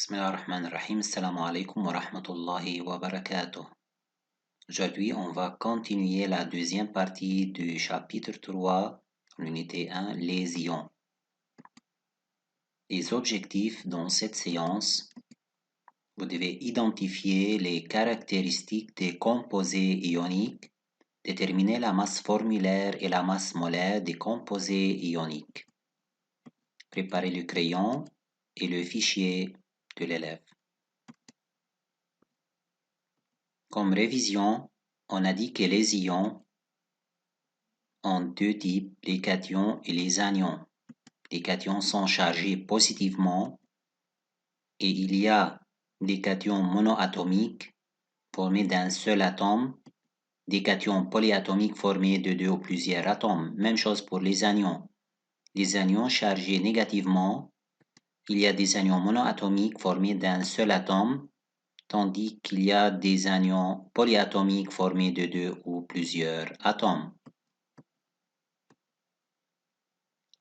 Bismillahirrahmanirrahim. Assalamu alaikum wa rahmatullahi wa barakatuh. Aujourd'hui, on va continuer la deuxième partie du chapitre 3, l'unité 1, les ions. Les objectifs dans cette séance, vous devez identifier les caractéristiques des composés ioniques, déterminer la masse formulaire et la masse molaire des composés ioniques. Préparez le crayon et le fichier de l'élève. Comme révision, on a dit que les ions ont deux types, les cations et les anions. Les cations sont chargés positivement et il y a des cations monoatomiques formés d'un seul atome, des cations polyatomiques formés de deux ou plusieurs atomes. Même chose pour les anions. Les anions chargés négativement, il y a des anions monoatomiques formés d'un seul atome, tandis qu'il y a des anions polyatomiques formés de deux ou plusieurs atomes.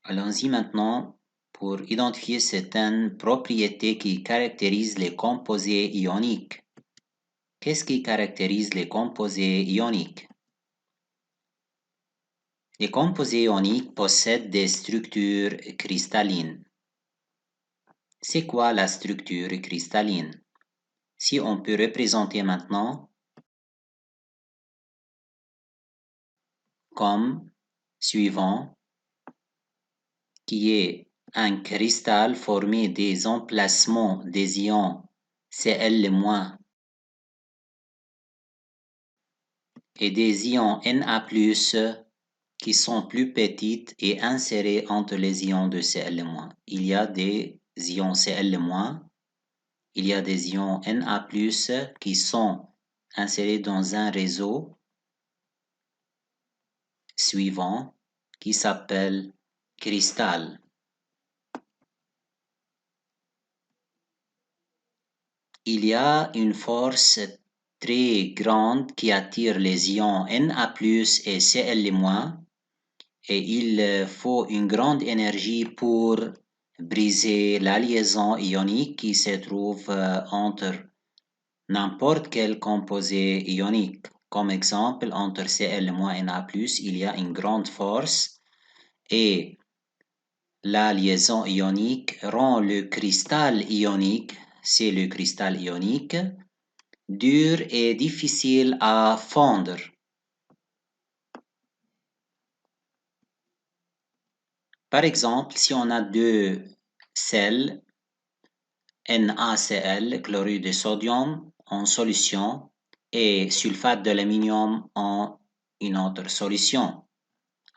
Allons-y maintenant pour identifier certaines propriétés qui caractérisent les composés ioniques. Qu'est-ce qui caractérise les composés ioniques? Les composés ioniques possèdent des structures cristallines. C'est quoi la structure cristalline? Si on peut représenter maintenant comme suivant, qui est un cristal formé des emplacements des ions Cl- et des ions Na+, qui sont plus petites et insérées entre les ions de Cl-. Il y a des ions Cl-, il y a des ions Na+, qui sont insérés dans un réseau suivant qui s'appelle cristal. Il y a une force très grande qui attire les ions Na+, et Cl-, et il faut une grande énergie pour briser la liaison ionique qui se trouve entre n'importe quel composé ionique. Comme exemple, entre Cl- et Na+, il y a une grande force et la liaison ionique rend le cristal ionique, c'est le cristal ionique, dur et difficile à fondre. Par exemple, si on a deux sels, NaCl, chlorure de sodium en solution, et sulfate d'aluminium en une autre solution.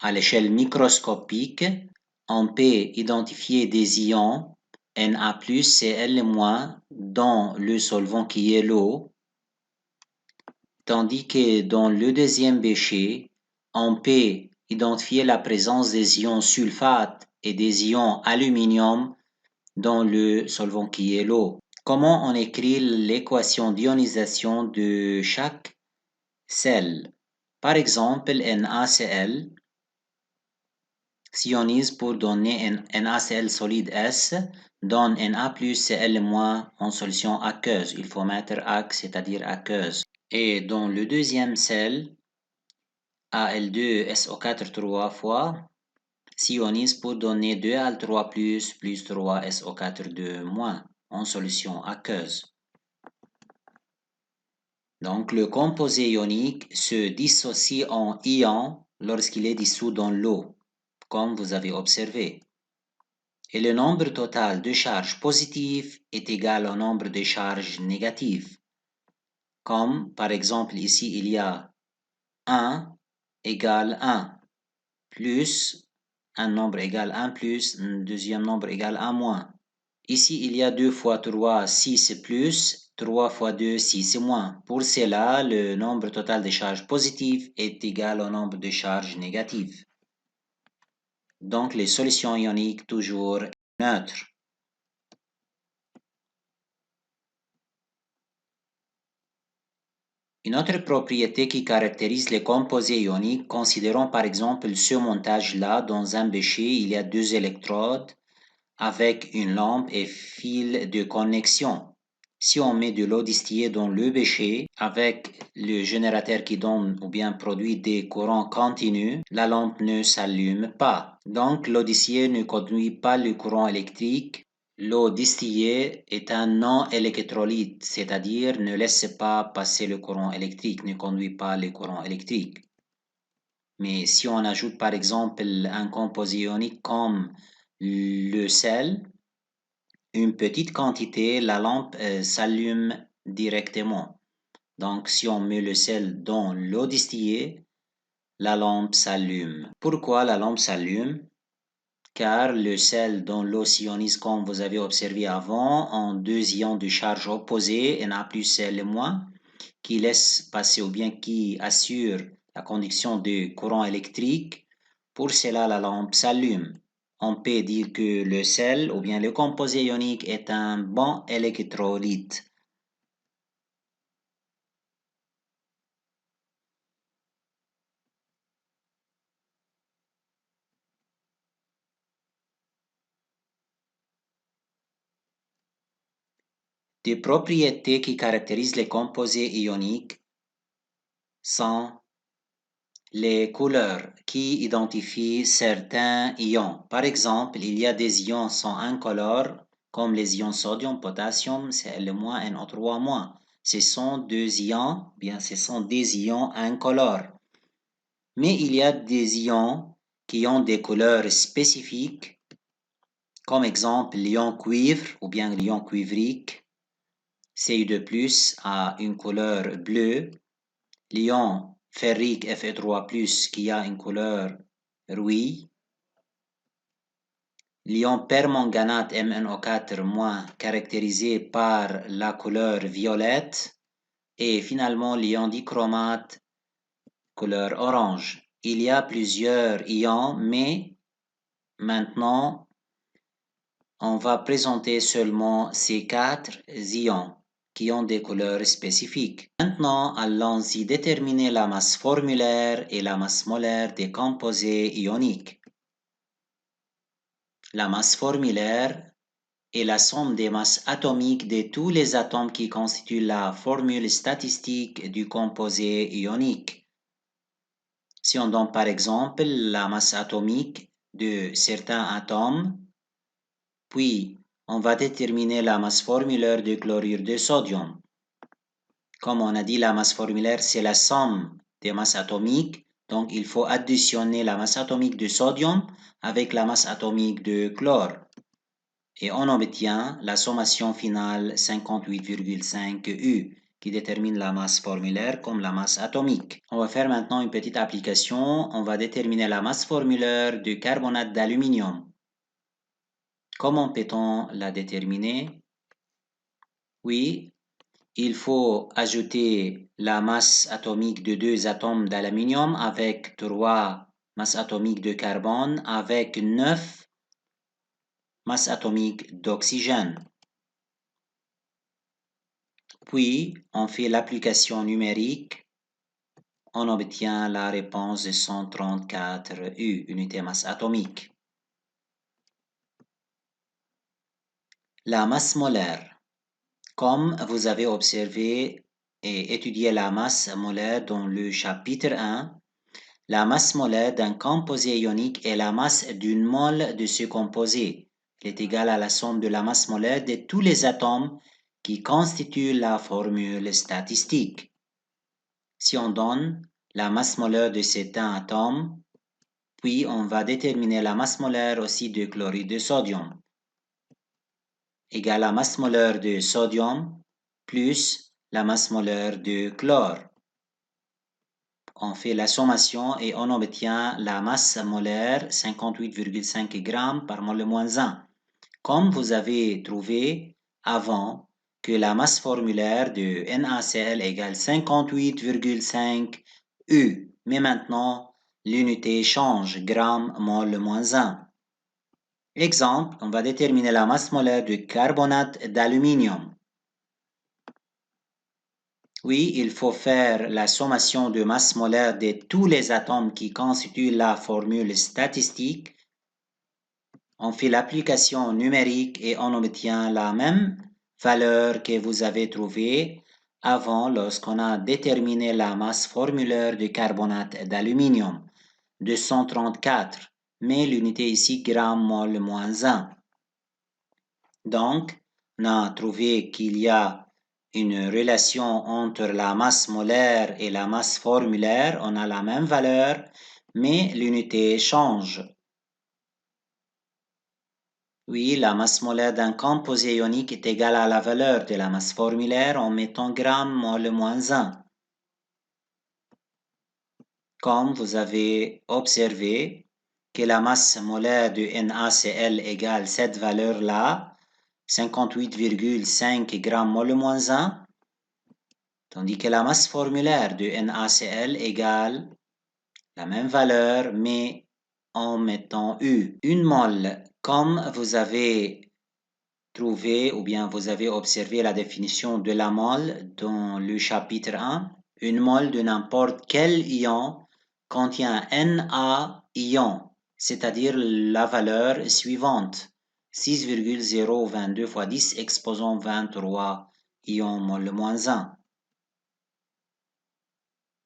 À l'échelle microscopique, on peut identifier des ions Na+, Cl- dans le solvant qui est l'eau, tandis que dans le deuxième bécher, on peut identifier la présence des ions sulfate et des ions aluminium dans le solvant qui est l'eau. Comment on écrit l'équation d'ionisation de chaque sel? Par exemple, NaCl s'ionise pour donner un NaCl solide S, donne Na+, Cl- en solution aqueuse. Il faut mettre aqu, c'est-à-dire aqueuse. Et dans le deuxième sel, Al2SO4 3 fois, s'ionise pour donner 2Al3+, plus 3SO4 2- en solution aqueuse. Donc, le composé ionique se dissocie en ion lorsqu'il est dissous dans l'eau, comme vous avez observé. Et le nombre total de charges positives est égal au nombre de charges négatives. Comme, par exemple, ici, il y a 1 égale 1, plus un nombre égal 1 plus, un deuxième nombre égal 1 moins. Ici, il y a 2 fois 3, 6 plus, 3 fois 2, 6 moins. Pour cela, le nombre total de charges positives est égal au nombre de charges négatives. Donc, les solutions ioniques toujours neutres. Une autre propriété qui caractérise les composés ioniques, considérons par exemple ce montage-là. Dans un bécher, il y a deux électrodes avec une lampe et fil de connexion. Si on met de l'eau distillée dans le bêcher avec le générateur qui donne ou bien produit des courants continus, la lampe ne s'allume pas. Donc l'eau distillée ne conduit pas le courant électrique. L'eau distillée est un non-électrolyte, c'est-à-dire ne laisse pas passer le courant électrique, ne conduit pas le courant électrique. Mais si on ajoute par exemple un composé ionique comme le sel, une petite quantité, la lampe s'allume directement. Donc, si on met le sel dans l'eau distillée, la lampe s'allume. Pourquoi la lampe s'allume? Car le sel dans l'eau s'ionise, comme vous avez observé avant, en deux ions de charge opposée, Na plus Cl-, qui laisse passer ou bien qui assure la conduction de courant électrique. Pour cela, la lampe s'allume. On peut dire que le sel ou bien le composé ionique est un bon électrolyte. Des propriétés qui caractérisent les composés ioniques sont les couleurs qui identifient certains ions. Par exemple, il y a des ions sont incolores comme les ions sodium, potassium, Cl-, NO3-. Ce sont deux ions, bien ce sont des ions incolores. Mais il y a des ions qui ont des couleurs spécifiques, comme exemple l'ion cuivre ou bien l'ion cuivrique. Cu2+ a une couleur bleue. L'ion ferrique Fe3+ qui a une couleur rouille. L'ion permanganate MnO4- caractérisé par la couleur violette. Et finalement l'ion dichromate couleur orange. Il y a plusieurs ions, mais maintenant on va présenter seulement ces 4 ions qui ont des couleurs spécifiques. Maintenant, allons-y déterminer la masse formulaire et la masse molaire des composés ioniques. La masse formulaire est la somme des masses atomiques de tous les atomes qui constituent la formule statistique du composé ionique. Si on donne par exemple la masse atomique de certains atomes, puis on va déterminer la masse formulaire du chlorure de sodium. Comme on a dit, la masse formulaire, c'est la somme des masses atomiques. Donc, il faut additionner la masse atomique de sodium avec la masse atomique de chlore. Et on obtient la sommation finale 58,5 U qui détermine la masse formulaire comme la masse atomique. On va faire maintenant une petite application. On va déterminer la masse formulaire du carbonate d'aluminium. Comment peut-on la déterminer? Oui, il faut ajouter la masse atomique de 2 atomes d'aluminium avec 3 masses atomiques de carbone avec 9 masses atomiques d'oxygène. Puis, on fait l'application numérique. On obtient la réponse de 134 U, unité masse atomique. La masse molaire. Comme vous avez observé et étudié la masse molaire dans le chapitre 1, la masse molaire d'un composé ionique est la masse d'une mole de ce composé. Elle est égale à la somme de la masse molaire de tous les atomes qui constituent la formule statistique. Si on donne la masse molaire de cet atome, puis on va déterminer la masse molaire aussi de chlorure de sodium, égale à la masse molaire de sodium plus la masse molaire de chlore. On fait la sommation et on obtient la masse molaire 58,5 g par mol moins 1. Comme vous avez trouvé avant que la masse formulaire de NaCl égale 58,5 U. Mais maintenant, l'unité change, gramme mol moins 1. Exemple, on va déterminer la masse molaire du carbonate d'aluminium. Oui, il faut faire la sommation de masse molaire de tous les atomes qui constituent la formule statistique. On fait l'application numérique et on obtient la même valeur que vous avez trouvée avant lorsqu'on a déterminé la masse formulaire du carbonate d'aluminium, 234, mais l'unité ici gramme mol moins 1. Donc, on a trouvé qu'il y a une relation entre la masse molaire et la masse formulaire. On a la même valeur, mais l'unité change. Oui, la masse molaire d'un composé ionique est égale à la valeur de la masse formulaire en mettant gramme mol moins 1. Comme vous avez observé que la masse molaire de NaCl égale cette valeur-là, 58,5 grammes mol moins 1, tandis que la masse formulaire de NaCl égale la même valeur, mais en mettant U. Une mol, comme vous avez trouvé ou bien vous avez observé la définition de la mol dans le chapitre 1, une mol de n'importe quel ion contient Na ions, c'est-à-dire la valeur suivante, 6,022 fois 10 exposant 23 ions mol moins 1.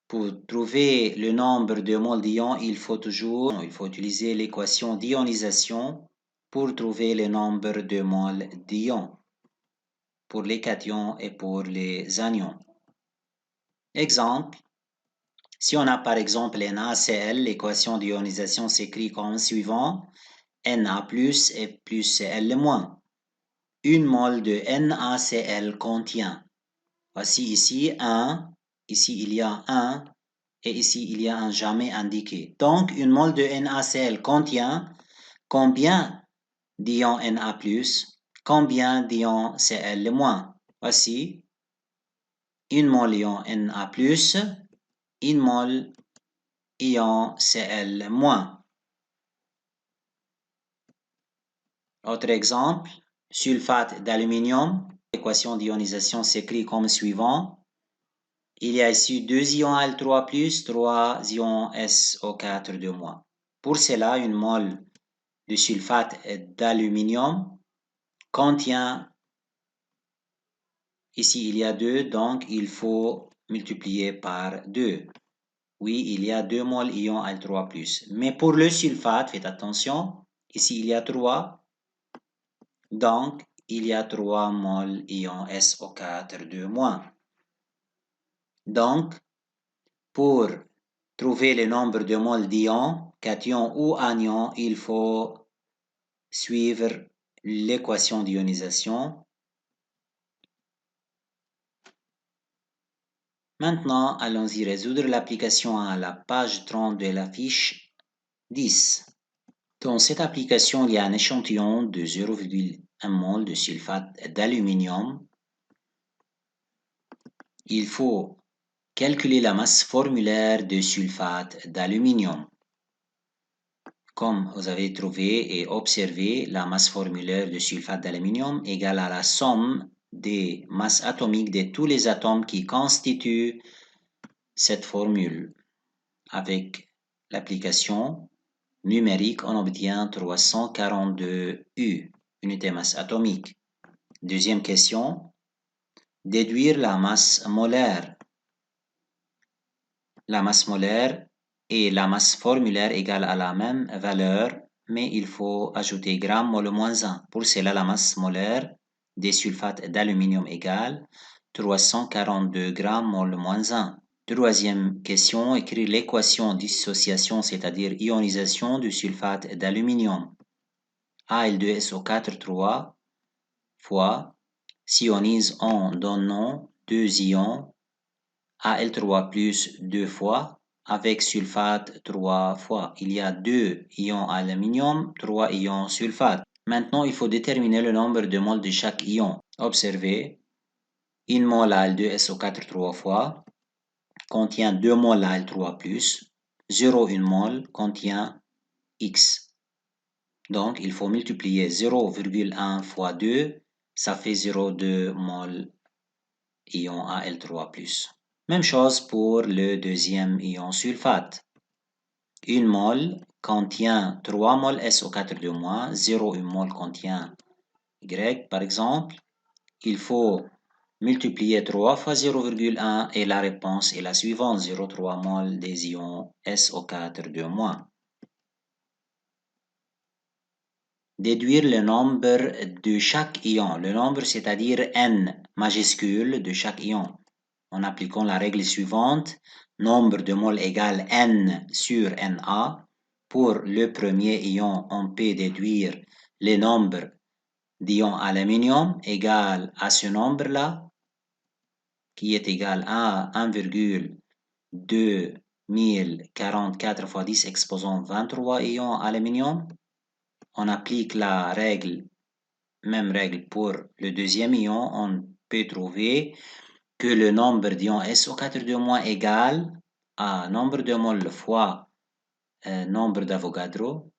Pour trouver le nombre de moles d'ions, il faut utiliser l'équation d'ionisation pour trouver le nombre de moles d'ions pour les cations et pour les anions. Exemple, si on a par exemple NaCl, l'équation d'ionisation s'écrit comme suivant, Na plus et plus Cl moins. Une mole de NaCl contient, voici ici 1, ici il y a 1, et ici il y a un jamais indiqué. Donc une mole de NaCl contient combien d'ions Na plus, combien d'ions Cl moins. Voici une mole ion Na+, une mole ion Cl-. Autre exemple, sulfate d'aluminium. L'équation d'ionisation s'écrit comme suivant. Il y a ici 2 ions Al3+, 3 ions SO4-. Pour cela, une mole de sulfate d'aluminium contient, ici il y a 2, donc il faut multiplier par 2. Oui, il y a 2 moles ion Al3+. Mais pour le sulfate, faites attention, ici il y a 3. Donc, il y a 3 moles ion SO4-. Donc, pour trouver le nombre de moles d'ions, cations ou anions, il faut suivre l'équation d'ionisation. Maintenant, allons-y résoudre l'application à la page 30 de la fiche 10. Dans cette application, il y a un échantillon de 0,1 mol de sulfate d'aluminium. Il faut calculer la masse formulaire de sulfate d'aluminium. Comme vous avez trouvé et observé, la masse formulaire de sulfate d'aluminium égale à la somme des masses atomiques de tous les atomes qui constituent cette formule. Avec l'application numérique, on obtient 342 U, unité masse atomique. Deuxième question, déduire la masse molaire. La masse molaire et la masse formulaire égale à la même valeur, mais il faut ajouter gramme mol moins 1. Pour cela, la masse molaire des sulfates d'aluminium égale 342 grammes mol moins 1. Troisième question, écrire l'équation dissociation, c'est-à-dire ionisation du sulfate d'aluminium. Al2SO4 3 fois s'ionise en donnant 2 ions Al3 plus 2 fois avec sulfate 3 fois. Il y a 2 ions aluminium, 3 ions sulfate. Maintenant, il faut déterminer le nombre de moles de chaque ion. Observez, une mole Al2SO4 3 fois contient 2 moles Al3+, 0,1 mol contient X. Donc, il faut multiplier 0,1 fois 2, ça fait 0,2 mol ion Al3+. Même chose pour le deuxième ion sulfate. Une mole contient 3 moles SO4 2-, 0 mole contient Y par exemple. Il faut multiplier 3 fois 0,1 et la réponse est la suivante, 0,3 mol des ions SO4 2-. Déduire le nombre de chaque ion, le nombre c'est-à-dire N majuscule de chaque ion, en appliquant la règle suivante, nombre de moles égale N sur Na. Pour le premier ion, on peut déduire le nombre d'ions aluminium égal à ce nombre-là, qui est égal à 1,2044 fois 10 exposant 23 ions aluminium. On applique la règle, même règle pour le deuxième ion, on peut trouver que le nombre d'ions SO4 2- égale à nombre de moles fois nombre d'Avogadro.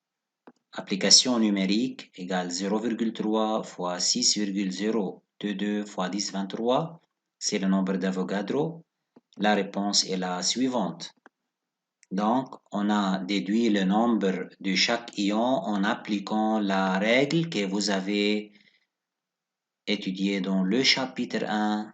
Application numérique égale 0,3 fois 6,022 fois 10 23. C'est le nombre d'Avogadro. La réponse est la suivante. Donc, on a déduit le nombre de chaque ion en appliquant la règle que vous avez étudiée dans le chapitre 1.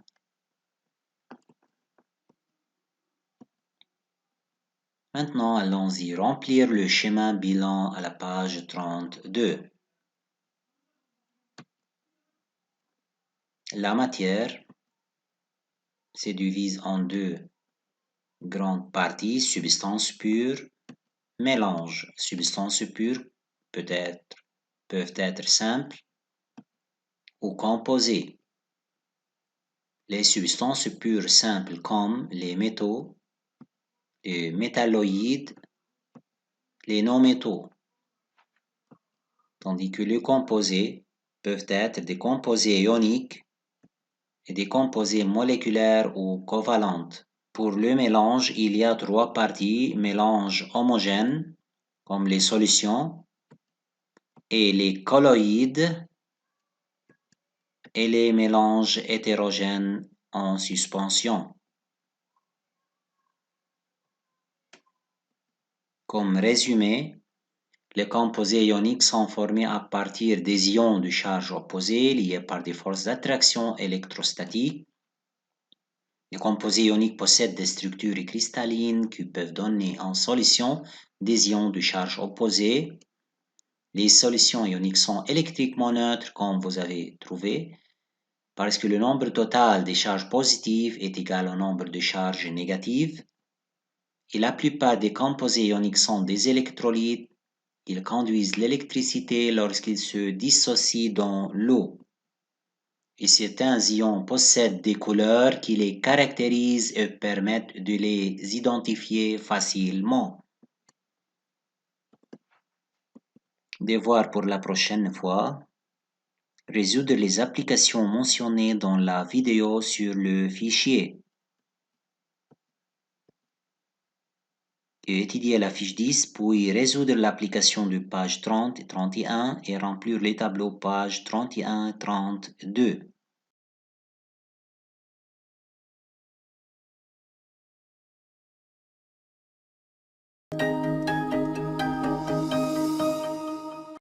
Maintenant, allons-y remplir le schéma bilan à la page 32. La matière se divise en deux grandes parties, substance pure, mélange. Substances pures peuvent être simples ou composées. Les substances pures simples comme les métaux, les métalloïdes, les non-métaux. Tandis que les composés peuvent être des composés ioniques et des composés moléculaires ou covalentes. Pour le mélange, il y a trois parties, mélange homogène, comme les solutions, et les colloïdes, et les mélanges hétérogènes en suspension. Comme résumé, les composés ioniques sont formés à partir des ions de charge opposée liés par des forces d'attraction électrostatiques. Les composés ioniques possèdent des structures cristallines qui peuvent donner en solution des ions de charge opposée. Les solutions ioniques sont électriquement neutres, comme vous avez trouvé, parce que le nombre total des charges positives est égal au nombre de charges négatives. Et la plupart des composés ioniques sont des électrolytes. Ils conduisent l'électricité lorsqu'ils se dissocient dans l'eau. Et certains ions possèdent des couleurs qui les caractérisent et permettent de les identifier facilement. Devoir pour la prochaine fois. Résoudre les applications mentionnées dans la vidéo sur le fichier. Et étudier la fiche 10, puis résoudre l'application de page 30 et 31 et remplir les tableaux pages 31 et 32.